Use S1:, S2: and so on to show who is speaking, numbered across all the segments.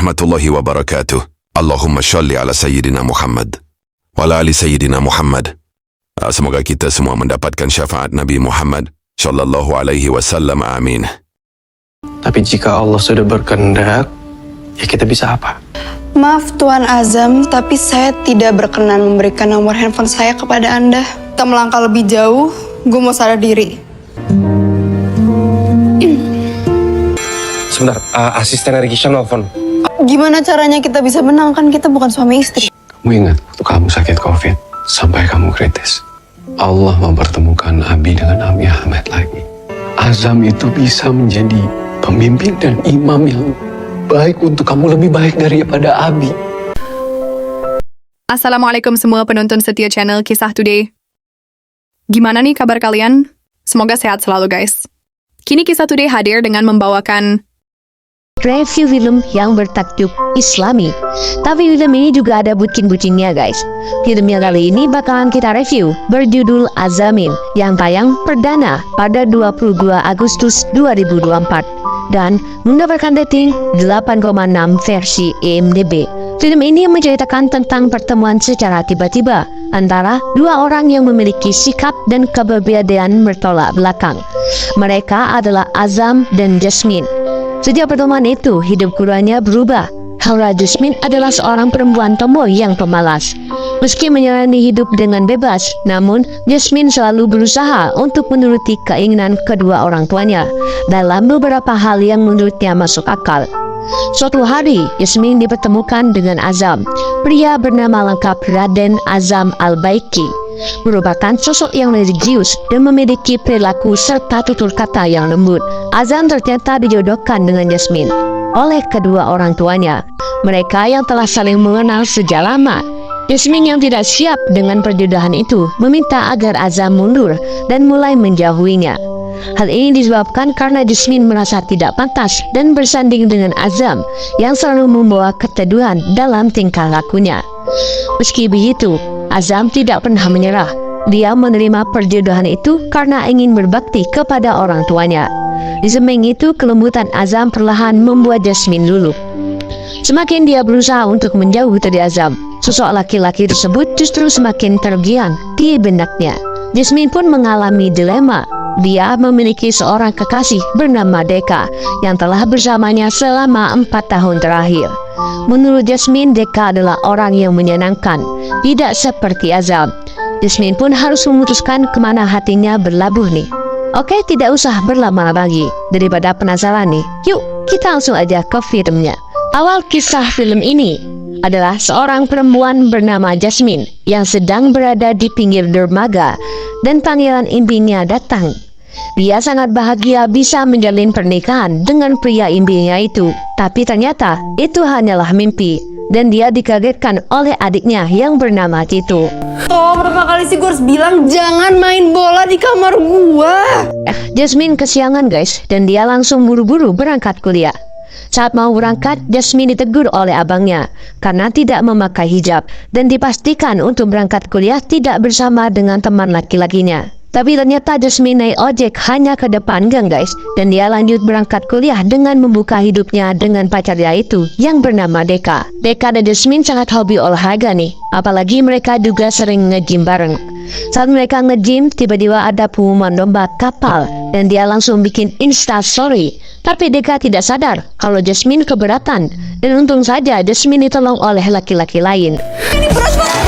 S1: warahmatullahi wabarakatuh. Allahumma sholli ala Sayyidina Muhammad wa ala ali Sayyidina Muhammad. Semoga kita semua mendapatkan syafaat Nabi Muhammad sallallahu alaihi wasallam. Amin.
S2: Tapi jika Allah sudah berkehendak, ya kita bisa apa?
S3: Maaf Tuan Azam, tapi saya tidak berkenan memberikan nomor handphone saya kepada Anda. Kita melangkah lebih jauh, gue mau sadar diri.
S2: Sebentar, asisten Rikisha nelfon.
S3: Gimana caranya kita bisa menang, kan kita bukan suami istri?
S2: Kamu ingat waktu kamu sakit COVID, sampai kamu kritis. Allah mempertemukan Abi dengan Ami Ahmed lagi. Azam itu bisa menjadi pemimpin dan imam yang baik untuk kamu, lebih baik daripada Abi.
S4: Assalamualaikum semua penonton setia channel Kisah Today. Gimana nih kabar kalian? Semoga sehat selalu guys. Kini Kisah Today hadir dengan membawakan
S5: review film yang bertajuk Islami. Tapi film ini juga ada bucin-bucinnya guys. Film yang kali ini bakalan kita review berjudul Azamin yang tayang perdana pada 22 Agustus 2024 dan mendapatkan rating 8,6 versi IMDb. Film ini menceritakan tentang pertemuan secara tiba-tiba antara dua orang yang memiliki sikap dan keberbedaan bertolak belakang. Mereka adalah Azam dan Jasmine. Sejak pertemuan itu, hidup keduanya berubah. Karena Jasmine adalah seorang perempuan tomboy yang pemalas. Meski menjalani hidup dengan bebas, namun Jasmine selalu berusaha untuk menuruti keinginan kedua orang tuanya dalam beberapa hal yang menurutnya masuk akal. Suatu hari, Jasmine dipertemukan dengan Azam, pria bernama lengkap Raden Azam Al-Baiki. Merupakan sosok yang religius dan memiliki perilaku serta tutur kata yang lembut. Azam ternyata dijodohkan dengan Jasmine oleh kedua orang tuanya, mereka yang telah saling mengenal sejak lama. Jasmine yang tidak siap dengan perjodohan itu meminta agar Azam mundur dan mulai menjauhinya. Hal ini disebabkan karena Jasmine merasa tidak pantas dan bersanding dengan Azam yang selalu membawa keteduhan dalam tingkah lakunya. Meski begitu, Azam tidak pernah menyerah. Dia menerima perjodohan itu karena ingin berbakti kepada orang tuanya. Di samping itu, kelembutan Azam perlahan membuat Jasmine luluh. Semakin dia berusaha untuk menjauh dari Azam, sosok laki-laki tersebut justru semakin tergiang di benaknya. Jasmine pun mengalami dilema. Dia memiliki seorang kekasih bernama Deka yang telah bersamanya selama 4 tahun terakhir. Menurut Jasmine, Deka adalah orang yang menyenangkan, tidak seperti Azam. Jasmine pun harus memutuskan kemana hatinya berlabuh nih. Oke, tidak usah berlama-lama lagi. Daripada penasaran nih, yuk kita langsung aja ke filmnya. Awal kisah film ini adalah seorang perempuan bernama Jasmine yang sedang berada di pinggir dermaga dan panggilan impiannya datang. Dia sangat bahagia bisa menjalin pernikahan dengan pria impiannya itu. Tapi ternyata itu hanyalah mimpi. Dan dia dikagetkan oleh adiknya yang bernama Tito.
S3: Oh, berapa kali sih gue harus bilang jangan main bola di kamar gua.
S5: Jasmine kesiangan guys, dan dia langsung buru-buru berangkat kuliah. Saat mau berangkat, Jasmine ditegur oleh abangnya karena tidak memakai hijab dan dipastikan untuk berangkat kuliah tidak bersama dengan teman laki-lakinya. Tapi ternyata Jasmine naik ojek hanya ke depan gang guys, dan dia lanjut berangkat kuliah dengan membuka hidupnya dengan pacarnya itu yang bernama Deka. Deka dan Jasmine sangat hobi olahraga nih, apalagi mereka juga sering nge-gym bareng. Saat mereka nge-gym, tiba-tiba ada pengumuman lomba kapal dan dia langsung bikin Insta story. Tapi Deka tidak sadar kalau Jasmine keberatan, dan untung saja Jasmine ditolong oleh laki-laki lain.
S3: Ini berat banget.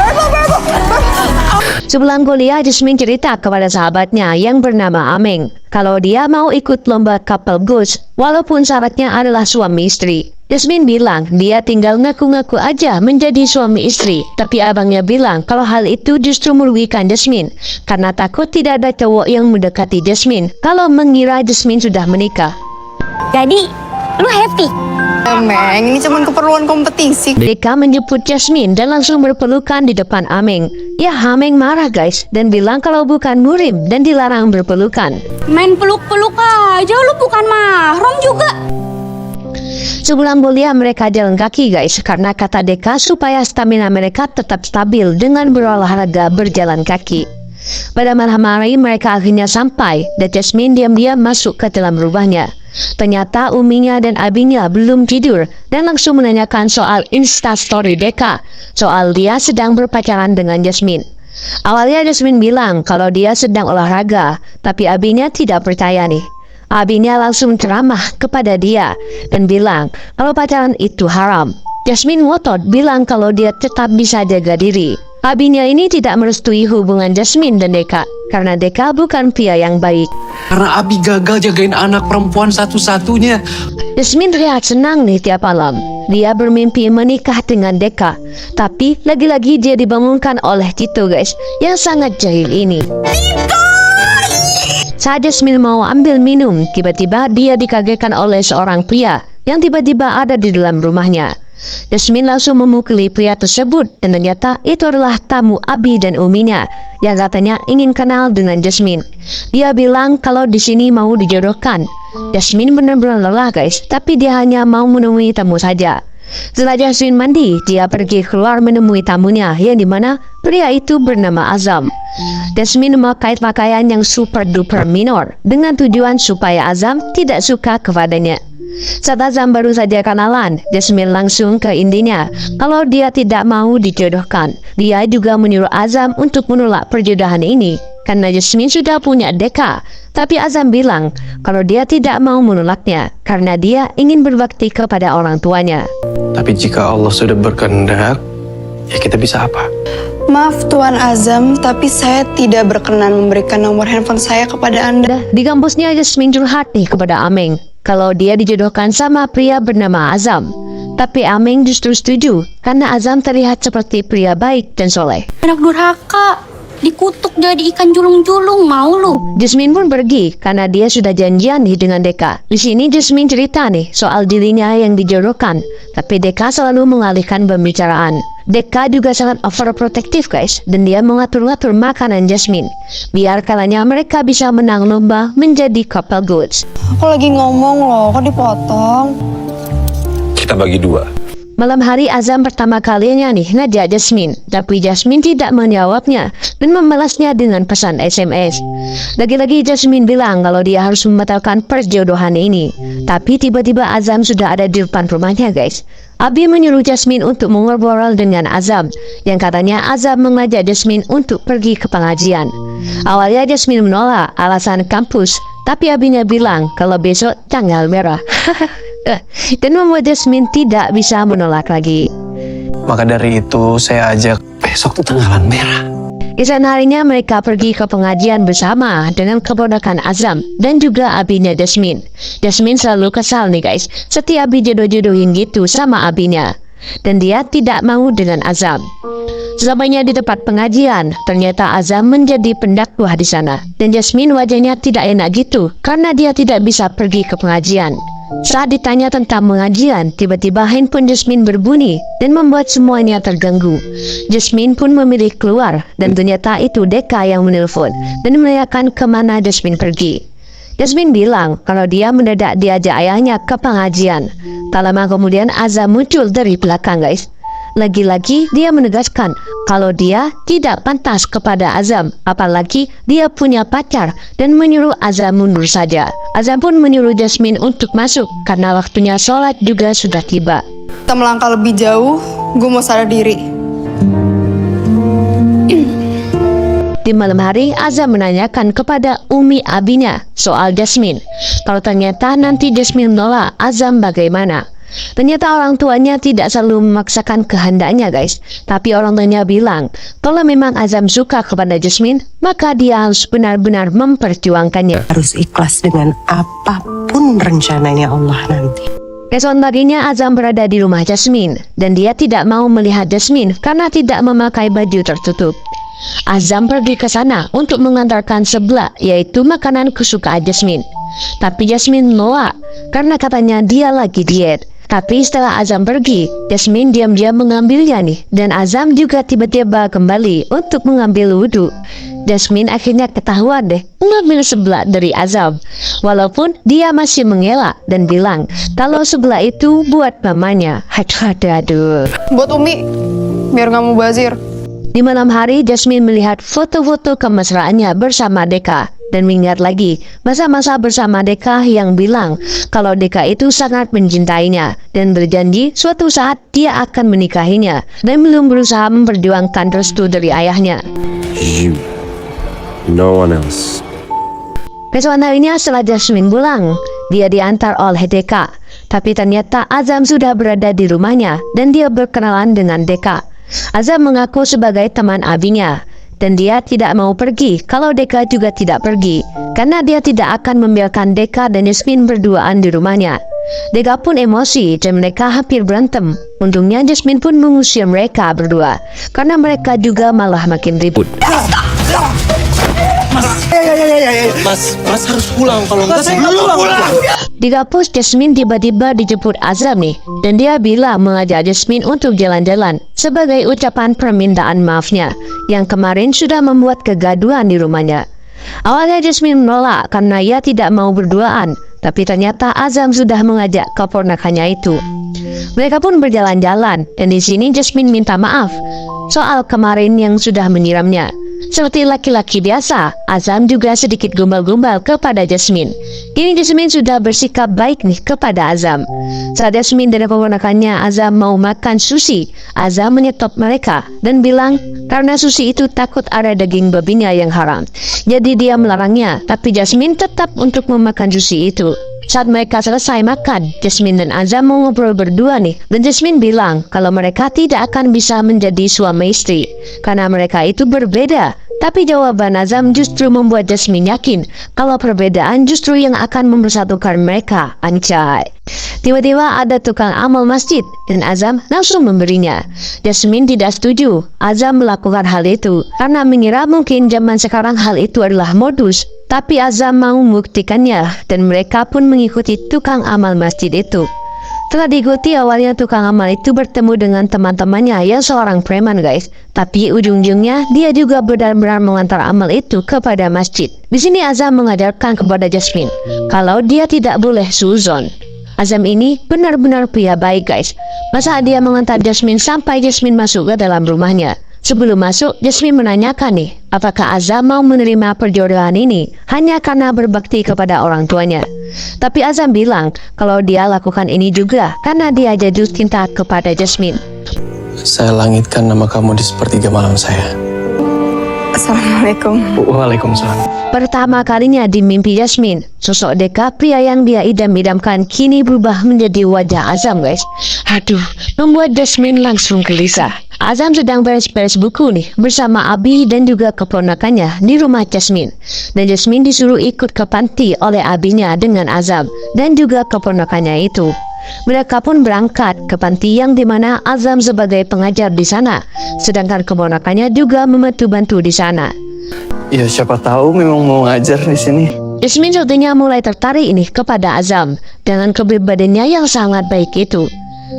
S5: Sebelum kuliah, Jasmine cerita kepada sahabatnya yang bernama Ameng kalau dia mau ikut lomba couple goals walaupun syaratnya adalah suami istri. Jasmine bilang dia tinggal ngaku-ngaku aja menjadi suami istri, tapi abangnya bilang kalau hal itu justru merugikan Jasmine karena takut tidak ada cowok yang mendekati Jasmine kalau mengira Jasmine sudah menikah.
S6: Jadi, lu happy?
S3: Ameng, ini cuma keperluan kompetisi.
S5: Deka menjemput Jasmine dan langsung berpelukan di depan Ameng. Ya, Ameng marah guys dan bilang kalau bukan murim dan dilarang berpelukan.
S6: Main peluk-peluk aja, lu bukan mahram juga.
S5: Sebelum kuliah mereka jalan kaki guys, karena kata Deka supaya stamina mereka tetap stabil dengan berolahraga berjalan kaki. Pada malam hari mereka akhirnya sampai dan Jasmine diam-diam masuk ke dalam rumahnya. Ternyata uminya dan abinya belum tidur dan langsung menanyakan soal Instastory Deka, soal dia sedang berpacaran dengan Jasmine. Awalnya Jasmine bilang kalau dia sedang olahraga, tapi abinya tidak percaya nih. Abinya langsung ceramah kepada dia dan bilang kalau pacaran itu haram. Jasmine ngotot bilang kalau dia tetap bisa jaga diri. Abinya ini tidak merestui hubungan Jasmine dan Deka karena Deka bukan pria yang baik.
S2: Karena Abi gagal jagain anak perempuan satu-satunya.
S5: Jasmine terlihat senang nih tiap malam. Dia bermimpi menikah dengan Deka. Tapi lagi-lagi dia dibangunkan oleh Tito guys, yang sangat jahil ini. Saat Jasmine mau ambil minum, tiba-tiba dia dikagetkan oleh seorang pria yang tiba-tiba ada di dalam rumahnya. Jasmine langsung memukuli pria tersebut dan ternyata itu adalah tamu Abi dan uminya yang katanya ingin kenal dengan Jasmine. Dia bilang kalau di sini mau dijodohkan. Jasmine benar-benar lelah guys, tapi dia hanya mau menemui tamu saja. Setelah Jasmine mandi, dia pergi keluar menemui tamunya yang dimana pria itu bernama Azam. Jasmine memakai pakaian yang super duper minor dengan tujuan supaya Azam tidak suka kepadanya. Saat Azam baru saja kenalan, Jasmine langsung ke intinya kalau dia tidak mau dijodohkan. Dia juga menyuruh Azam untuk menolak perjodohan ini karena Jasmine sudah punya Deka. Tapi Azam bilang kalau dia tidak mau menolaknya karena dia ingin berbakti kepada orang tuanya.
S2: Tapi jika Allah sudah berkehendak, ya kita bisa apa?
S3: Maaf Tuan Azam, tapi saya tidak berkenan memberikan nomor handphone saya kepada Anda.
S5: Di kampusnya Jasmine curhat nih kepada Ameng kalau dia dijodohkan sama pria bernama Azam. Tapi Ameng justru setuju karena Azam terlihat seperti pria baik dan soleh.
S6: Anak durhaka, dikutuk jadi ikan julung-julung, mau lu.
S5: Jasmine pun pergi karena dia sudah janjian nih dengan Deka. Di sini Jasmine cerita nih soal dirinya yang dijodohkan, tapi Deka selalu mengalihkan pembicaraan. Deka juga sangat overprotective guys, dan dia mengatur-ngatur makanan Jasmine biar kalanya mereka bisa menang lomba menjadi couple goods.
S3: Aku lagi ngomong loh, kok dipotong?
S2: Kita bagi dua.
S5: Malam hari Azam pertama kalinya nih ngajak Jasmine, tapi Jasmine tidak menjawabnya dan membalasnya dengan pesan SMS. Lagi-lagi Jasmine bilang kalau dia harus membatalkan perjodohan ini. Tapi tiba-tiba Azam sudah ada di depan rumahnya guys. Abi menyuruh Jasmine untuk mengobrol dengan Azam, yang katanya Azam mengajak Jasmine untuk pergi ke pengajian. Awalnya Jasmine menolak alasan kampus, tapi abinya bilang kalau besok tanggal merah. Dan membuat Jasmine tidak bisa menolak lagi.
S2: Maka dari itu saya ajak besok tuh tanggalan merah.
S5: Keesokan harinya mereka pergi ke pengajian bersama dengan keponakan Azam dan juga abinya Jasmine. Jasmine selalu kesal nih guys, setiap abi jodoh-jodohin gitu sama abinya. Dan dia tidak mau dengan Azam. Sesampainya di tempat pengajian, ternyata Azam menjadi pendakwah di sana. Dan Jasmine wajahnya tidak enak gitu karena dia tidak bisa pergi ke pengajian. Saat ditanya tentang pengajian, tiba-tiba handphone Jasmine berbunyi dan membuat semuanya terganggu. Jasmine pun memilih keluar dan ternyata itu Deka yang menelpon dan menanyakan kemana Jasmine pergi. Jasmine bilang kalau dia mendadak diajak ayahnya ke pengajian. Tak lama kemudian Azam muncul dari belakang guys. Lagi-lagi dia menegaskan kalau dia tidak pantas kepada Azam, apalagi dia punya pacar, dan menyuruh Azam mundur saja. Azam pun menyuruh Jasmine untuk masuk karena waktunya sholat juga sudah tiba.
S3: Kita melangkah lebih jauh, gue mau sadar diri.
S5: Di malam hari, Azam menanyakan kepada umi abinya soal Jasmine. Kalau ternyata nanti Jasmine menolak, Azam bagaimana? Ternyata orang tuanya tidak selalu memaksakan kehendaknya guys. Tapi orang tuanya bilang kalau memang Azam suka kepada Jasmine, maka dia harus benar-benar memperjuangkannya.
S7: Harus ikhlas dengan apapun rencananya Allah nanti.
S5: Keesokan paginya Azam berada di rumah Jasmine dan dia tidak mau melihat Jasmine karena tidak memakai baju tertutup. Azam pergi ke sana untuk mengantarkan seblak, yaitu makanan kesukaan Jasmine. Tapi Jasmine menolak karena katanya dia lagi diet. Tapi setelah Azam pergi, Jasmine diam-diam mengambilnya nih. Dan Azam juga tiba-tiba kembali untuk mengambil wudhu. Jasmine akhirnya ketahuan deh mengambil seblak dari Azam. Walaupun dia masih mengelak dan bilang kalau seblak itu buat mamanya. Aduh.
S3: Buat Umi, biar gak mubazir.
S5: Di malam hari, Jasmine melihat foto-foto kemesraannya bersama Deka. dan mengingat lagi masa-masa bersama Deka yang bilang kalau Deka itu sangat mencintainya dan berjanji suatu saat dia akan menikahinya dan belum berusaha memperjuangkan restu dari ayahnya.
S8: You. No one else.
S5: Keesokan harinya setelah Jasmine pulang, dia diantar oleh Deka. Tapi ternyata Azam sudah berada di rumahnya dan dia berkenalan dengan Deka. Azam mengaku sebagai teman abinya dan dia tidak mau pergi kalau Deka juga tidak pergi karena dia tidak akan membiarkan Deka dan Jasmine berduaan di rumahnya. Deka pun emosi dan mereka hampir berantem. Untungnya Jasmine pun mengusir mereka berdua karena mereka juga malah makin ribut.
S8: Mas harus pulang kalau enggak saya pulang.
S5: Di kampus, Jasmine tiba-tiba dijemput Azam nih, dan dia bilang mengajak Jasmine untuk jalan-jalan sebagai ucapan permintaan maafnya yang kemarin sudah membuat kegaduhan di rumahnya. Awalnya Jasmine menolak karena ia tidak mau berduaan, tapi ternyata Azam sudah mengajak keponakannya itu. Mereka pun berjalan-jalan, dan di sini Jasmine minta maaf soal kemarin yang sudah menyiramnya. Seperti laki-laki biasa, Azam juga sedikit gombal-gombal kepada Jasmine. Kini Jasmine sudah bersikap baik nih kepada Azam. Saat Jasmine dan keponakannya Azam mau makan sushi, Azam menyetop mereka dan bilang karena sushi itu takut ada daging babinya yang haram. Jadi dia melarangnya, tapi Jasmine tetap untuk memakan sushi itu. Saat mereka selesai makan, Jasmine dan Azam mau ngobrol berdua nih. Dan Jasmine bilang kalau mereka tidak akan bisa menjadi suami istri karena mereka itu berbeda. Tapi jawaban Azam justru membuat Jasmine yakin kalau perbedaan justru yang akan mempersatukan mereka. Anjay. Tiba-tiba ada tukang amal masjid dan Azam langsung memberinya. Jasmine tidak setuju Azam melakukan hal itu karena mengira mungkin zaman sekarang hal itu adalah modus. Tapi Azam mau membuktikannya dan mereka pun mengikuti tukang amal masjid itu. Setelah diikuti, awalnya tukang amal itu bertemu dengan teman-temannya yang seorang preman guys. Tapi ujung-ujungnya dia juga benar-benar mengantar amal itu kepada masjid. Di sini Azam mengajarkan kepada Jasmine kalau dia tidak boleh suzon. Azam ini benar-benar pria baik guys. Masa dia mengantar Jasmine sampai Jasmine masuk ke dalam rumahnya. Sebelum masuk, Jasmine menanyakan nih, apakah Azam mau menerima perjodohan ini hanya karena berbakti kepada orang tuanya. Tapi Azam bilang kalau dia lakukan ini juga karena dia jatuh cinta kepada Jasmine.
S2: Saya langitkan nama kamu di sepertiga malam saya.
S3: Assalamualaikum.
S2: Waalaikumsalam.
S5: Pertama kalinya di mimpi Jasmine, sosok Deka pria yang dia idam-idamkan kini berubah menjadi wajah Azam guys. Aduh, membuat Jasmine langsung gelisah. Azam sedang beres-beres buku nih bersama Abi dan juga keponakannya di rumah Jasmine. Dan Jasmine disuruh ikut ke panti oleh abinya dengan Azam dan juga keponakannya itu. Mereka pun berangkat ke panti yang dimana Azam sebagai pengajar di sana, sedangkan keponakannya juga membantu-bantu di sana.
S2: Ya siapa tahu memang mau ngajar di sini.
S5: Jasmine sepertinya mulai tertarik ini kepada Azam dengan kepribadiannya yang sangat baik itu.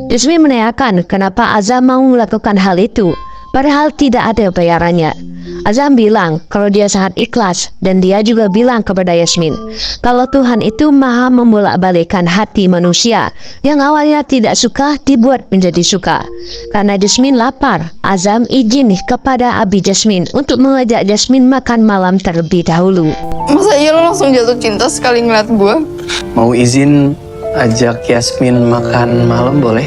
S5: Jasmine menanyakan kenapa Azam mau melakukan hal itu, padahal tidak ada bayarannya. Azam bilang kalau dia sangat ikhlas dan dia juga bilang kepada Jasmine kalau Tuhan itu maha membolak-balikkan hati manusia yang awalnya tidak suka dibuat menjadi suka. Karena Jasmine lapar, Azam izin nih kepada Abi Jasmine untuk mengajak Jasmine makan malam terlebih dahulu.
S3: Masa iya lo langsung jatuh cinta sekali ngeliat gue?
S2: Mau izin ajak Yasmin makan malam boleh?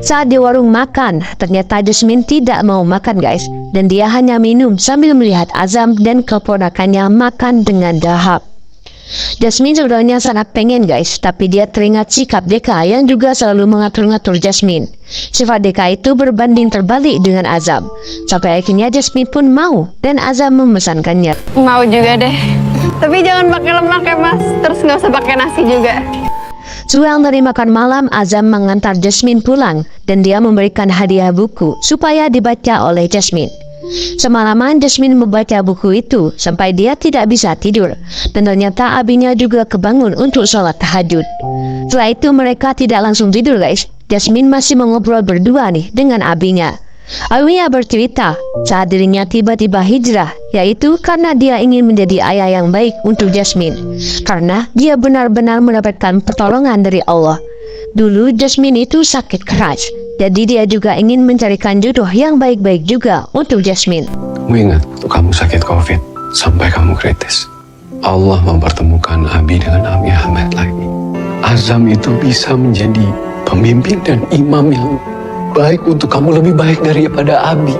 S5: Saat di warung makan, ternyata Jasmine tidak mau makan guys, dan dia hanya minum sambil melihat Azam dan keponakannya makan dengan dahak. Jasmine sebenarnya sangat pengen guys, tapi dia teringat sikap Deka yang juga selalu mengatur-ngatur Jasmine. Sifat Deka itu berbanding terbalik dengan Azam, sampai akhirnya Jasmine pun mau dan Azam memesankannya.
S3: Mau juga deh. Tapi jangan pakai lemak ya mas, terus nggak usah pakai nasi juga.
S5: Setelah dari makan malam, Azam mengantar Jasmine pulang dan dia memberikan hadiah buku supaya dibaca oleh Jasmine. Semalaman Jasmine membaca buku itu sampai dia tidak bisa tidur dan ternyata abinya juga kebangun untuk sholat tahajud. Setelah itu mereka tidak langsung tidur guys. Jasmine masih mengobrol berdua nih dengan abinya. Abinya bercerita saat dirinya tiba-tiba hijrah, yaitu karena dia ingin menjadi ayah yang baik untuk Jasmine, karena dia benar-benar mendapatkan pertolongan dari Allah. Dulu Jasmine itu sakit keras, jadi dia juga ingin mencarikan jodoh yang baik-baik juga untuk Jasmine.
S2: Kamu ingat waktu kamu sakit COVID sampai kamu kritis. Allah mempertemukan Abi dengan Ami Ahmad lagi. Azam itu bisa menjadi pemimpin dan imam yang baik untuk kamu, lebih baik daripada Abi.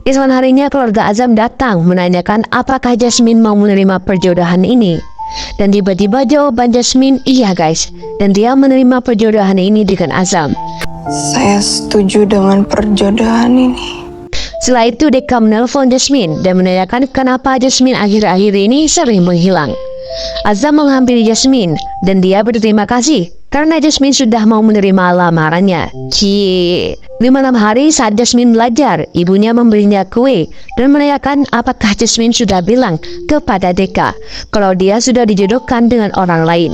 S5: Esok harinya keluarga Azam datang menanyakan apakah Jasmine mau menerima perjodohan ini. Dan tiba-tiba jawaban Jasmine iya guys. Dan dia menerima perjodohan ini dengan Azam.
S3: Saya setuju dengan perjodohan ini.
S5: Setelah itu Deka menelpon Jasmine dan menanyakan kenapa Jasmine akhir-akhir ini sering menghilang. Azam menghampiri Jasmine dan dia berterima kasih karena Jasmine sudah mau menerima lamarannya. Di malam hari saat Jasmine belajar, ibunya memberinya kue dan menanyakan apakah Jasmine sudah bilang kepada Deka kalau dia sudah dijodohkan dengan orang lain.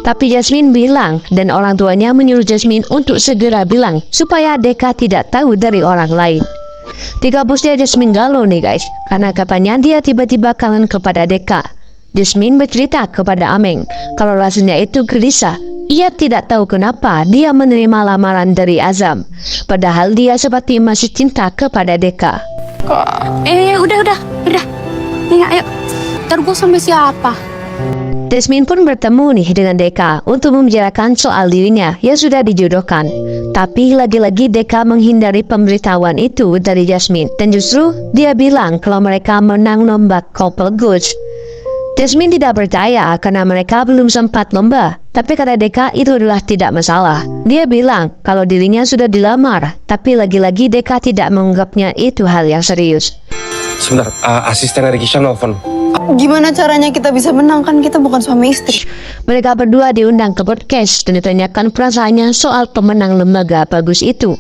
S5: Tapi Jasmine bilang dan orang tuanya menyuruh Jasmine untuk segera bilang supaya Deka tidak tahu dari orang lain. Di kampusnya Jasmine galau nih guys, karena katanya dia tiba-tiba kangen kepada Deka. Jasmine bercerita kepada Ameng kalau rasanya itu gelisah. Ia tidak tahu kenapa dia menerima lamaran dari Azam, padahal dia seperti masih cinta kepada Deka.
S6: Udah. Nih, ayo. Ntar gue sampai siapa?
S5: Jasmine pun bertemu nih dengan Deka untuk membicarakan soal dirinya yang sudah dijodohkan. Tapi lagi-lagi Deka menghindari pemberitahuan itu dari Jasmine. Dan justru dia bilang kalau mereka menang lomba couple goods. Jasmine tidak percaya karena mereka belum sempat lomba. Tapi kata Deka itu adalah tidak masalah. Dia bilang kalau dirinya sudah dilamar. Tapi lagi-lagi Deka tidak menganggapnya itu hal yang serius.
S8: Sebentar, asisten dari Kisha nelfon.
S3: Gimana caranya kita bisa menang, kan kita bukan suami istri.
S5: Mereka berdua diundang ke podcast dan ditanyakan perasaannya soal pemenang lembaga bagus itu.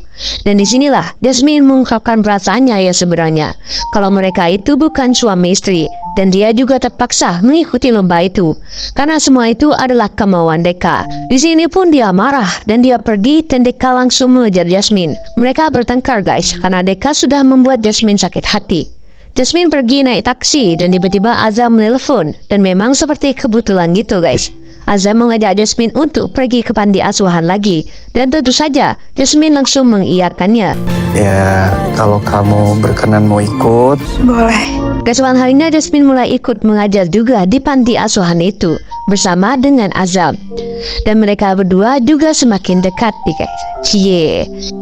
S5: Dan disinilah Jasmine mengungkapkan perasaannya yang sebenarnya. Kalau mereka itu bukan suami istri. Dan dia juga terpaksa mengikuti lomba itu. Karena semua itu adalah kemauan Deka. Di sini pun dia marah dan dia pergi dan Deka langsung mengejar Jasmine. Mereka bertengkar guys karena Deka sudah membuat Jasmine sakit hati. Jasmine pergi naik taksi dan tiba-tiba Azam menelpon dan memang seperti kebetulan gitu guys. Azam mengajak Jasmine untuk pergi ke panti asuhan lagi dan tentu saja Jasmine langsung mengiyakannya.
S9: Ya, kalau kamu berkenan mau ikut.
S3: Boleh.
S5: Keesokan harinya Jasmine mulai ikut mengajar juga di panti asuhan itu bersama dengan Azam. Dan mereka berdua juga semakin dekat nih guys.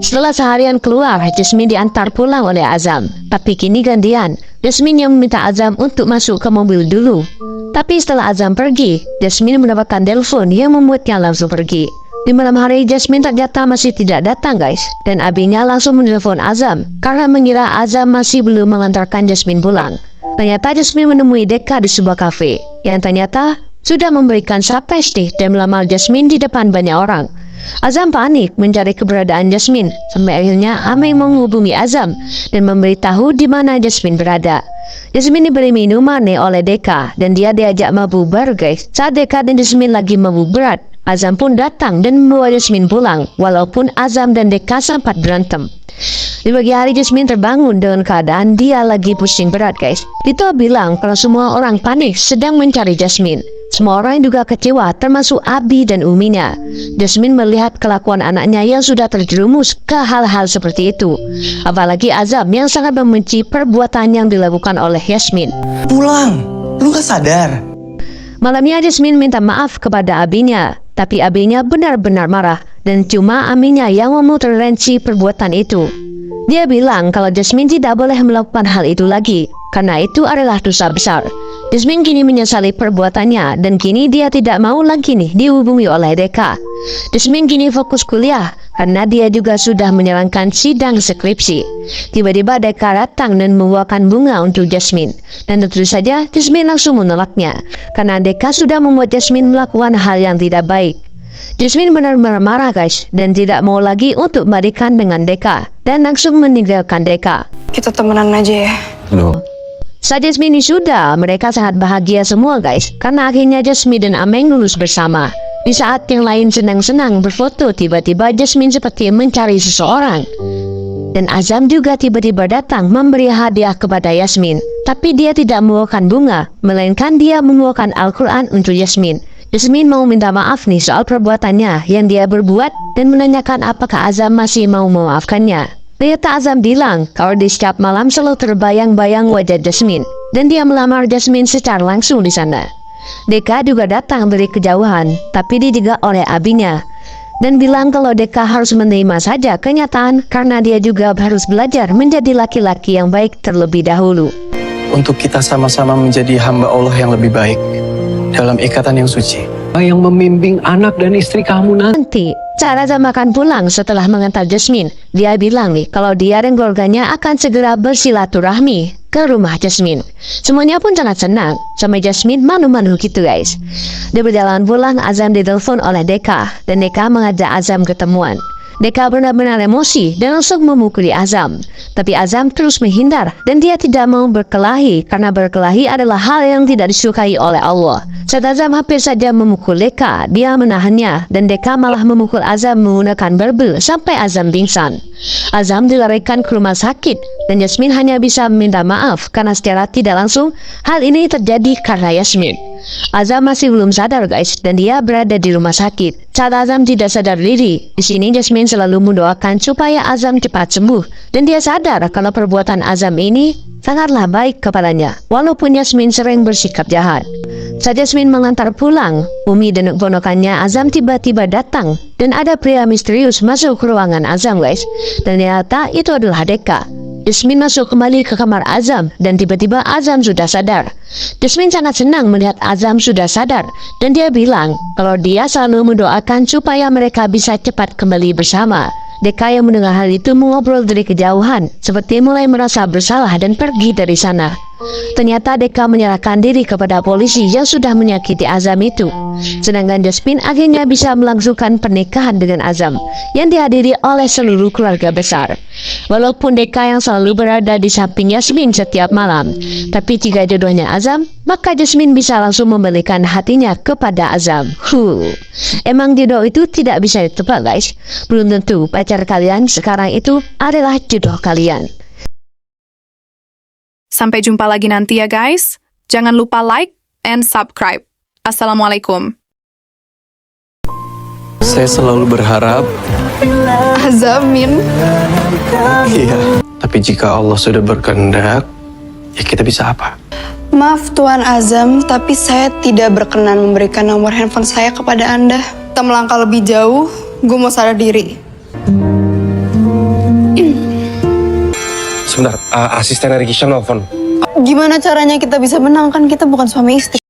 S5: Setelah seharian keluar, Jasmine diantar pulang oleh Azam. Tapi kini gantian, Jasmine yang meminta Azam untuk masuk ke mobil dulu. Tapi setelah Azam pergi, Jasmine mendapatkan telepon yang membuatnya langsung pergi. Di malam hari Jasmine ternyata masih tidak datang guys. Dan abinya langsung menelpon Azam karena mengira Azam masih belum mengantarkan Jasmine pulang. Ternyata Jasmine menemui Deka di sebuah kafe yang ternyata sudah memberikan surprise dan melamar Jasmine di depan banyak orang. Azam panik mencari keberadaan Jasmine sampai akhirnya Ameng menghubungi Azam dan memberitahu di mana Jasmine berada. Jasmine diberi minuman oleh Deka dan dia diajak mabuk baru guys. Saat Deka dan Jasmine lagi mabuk berat, Azam pun datang dan membawa Jasmine pulang walaupun Azam dan Deka sempat berantem. Di pagi hari Jasmine terbangun dengan keadaan dia lagi pusing berat guys. Dito bilang kalau semua orang panik sedang mencari Jasmine. Semua orang juga kecewa termasuk Abi dan Uminya. Jasmine melihat kelakuan anaknya yang sudah terjerumus ke hal-hal seperti itu. Apalagi Azam yang sangat membenci perbuatan yang dilakukan oleh Jasmine.
S8: Pulang, lu gak sadar?
S5: Malamnya Jasmine minta maaf kepada abinya. Tapi abinya benar-benar marah dan cuma aminya yang memotoleransi perbuatan itu. Dia bilang kalau Jasmine tidak boleh melakukan hal itu lagi karena itu adalah dosa besar. Jasmine kini menyesali perbuatannya dan kini dia tidak mau lagi dihubungi oleh Deka. Jasmine kini fokus kuliah karena dia juga sudah menjalankan sidang skripsi. Tiba-tiba Deka datang dan membawakan bunga untuk Jasmine. Dan tentu saja Jasmine langsung menolaknya karena Deka sudah membuat Jasmine melakukan hal yang tidak baik. Jasmine benar-benar marah guys dan tidak mau lagi untuk balikan dengan Deka dan langsung meninggalkan Deka.
S3: Kita temenan aja ya.
S2: Loh,
S5: Saat Jasmine sudah, mereka sangat bahagia semua guys karena akhirnya Jasmine dan Ameng lulus bersama. Di saat yang lain senang-senang berfoto, tiba-tiba Jasmine seperti mencari seseorang. Dan Azam juga tiba-tiba datang memberi hadiah kepada Jasmine. Tapi dia tidak membawakan bunga, melainkan dia membawakan Al-Quran untuk Jasmine. Jasmine mau minta maaf soal perbuatannya yang dia berbuat dan menanyakan apakah Azam masih mau memaafkannya. Ternyata Azam bilang kalau di setiap malam selalu terbayang-bayang wajah Jasmine. dan dia melamar Jasmine secara langsung di sana. Deka juga datang dari kejauhan, tapi dijaga oleh abinya dan bilang kalau Deka harus menerima saja kenyataan karena dia juga harus belajar menjadi laki-laki yang baik terlebih dahulu.
S9: untuk kita sama-sama menjadi hamba Allah yang lebih baik dalam ikatan yang suci.
S2: Yang membimbing anak dan istri kamu nanti.
S5: Nanti, saat Azam akan pulang setelah mengantar Jasmine, dia bilang nih kalau dia dan keluarganya akan segera bersilaturahmi ke rumah Jasmine. Semuanya pun sangat senang, sampai Jasmine malu-malu gitu guys. Dia berjalan pulang, Azam ditelepon oleh Deka, dan Deka mengajak Azam ketemuan. Deka benar-benar emosi dan langsung memukuli Azam. Tapi Azam terus menghindar dan dia tidak mau berkelahi karena berkelahi adalah hal yang tidak disukai oleh Allah. Saat Azam hampir saja memukul Deka, dia menahannya dan Deka malah memukul Azam menggunakan barbel sampai Azam pingsan. Azam dilarikan ke rumah sakit dan Jasmine hanya bisa meminta maaf karena secara tidak langsung hal ini terjadi karena Jasmine. Azam masih belum sadar guys dan dia berada di rumah sakit. Saat Azam tidak sadar diri, di sini Jasmine selalu mendoakan supaya Azam cepat sembuh dan dia sadar kalau perbuatan Azam ini sangatlah baik kepadanya walaupun Jasmine sering bersikap jahat. Saat Jasmine mengantar pulang, Umi dan ponakannya Azam tiba-tiba datang dan ada pria misterius masuk ke ruangan Azam guys dan ternyata itu adalah Deka. Jasmine masuk kembali ke kamar Azam dan tiba-tiba Azam sudah sadar. Jasmine sangat senang melihat Azam sudah sadar dan dia bilang kalau dia selalu mendoakan supaya mereka bisa cepat kembali bersama. Deka yang mendengar hal itu mengobrol dari kejauhan seperti mulai merasa bersalah dan pergi dari sana. Ternyata Deka menyerahkan diri kepada polisi yang sudah menyakiti Azam itu. Sedangkan Jasmine akhirnya bisa melangsungkan pernikahan dengan Azam yang dihadiri oleh seluruh keluarga besar. Walaupun Deka yang selalu berada di samping Jasmine setiap malam, tapi jika jodohnya Azam, maka Jasmine bisa langsung memberikan hatinya kepada Azam. Emang jodoh itu tidak bisa ditebak guys. Belum tentu pacar kalian sekarang itu adalah jodoh kalian.
S4: Sampai jumpa lagi nanti ya guys. Jangan lupa like and subscribe. Assalamualaikum.
S9: Saya selalu berharap,
S3: Azamin.
S9: iya. Tapi jika Allah sudah berkehendak, ya kita bisa apa?
S3: Maaf Tuan Azam, tapi saya tidak berkenan memberikan nomor handphone saya kepada Anda. Kita melangkah lebih jauh, gue mau sadar diri.
S8: Sebentar, asisten Rikisha nelfon.
S3: Gimana caranya kita bisa menang, kan kita bukan suami istri.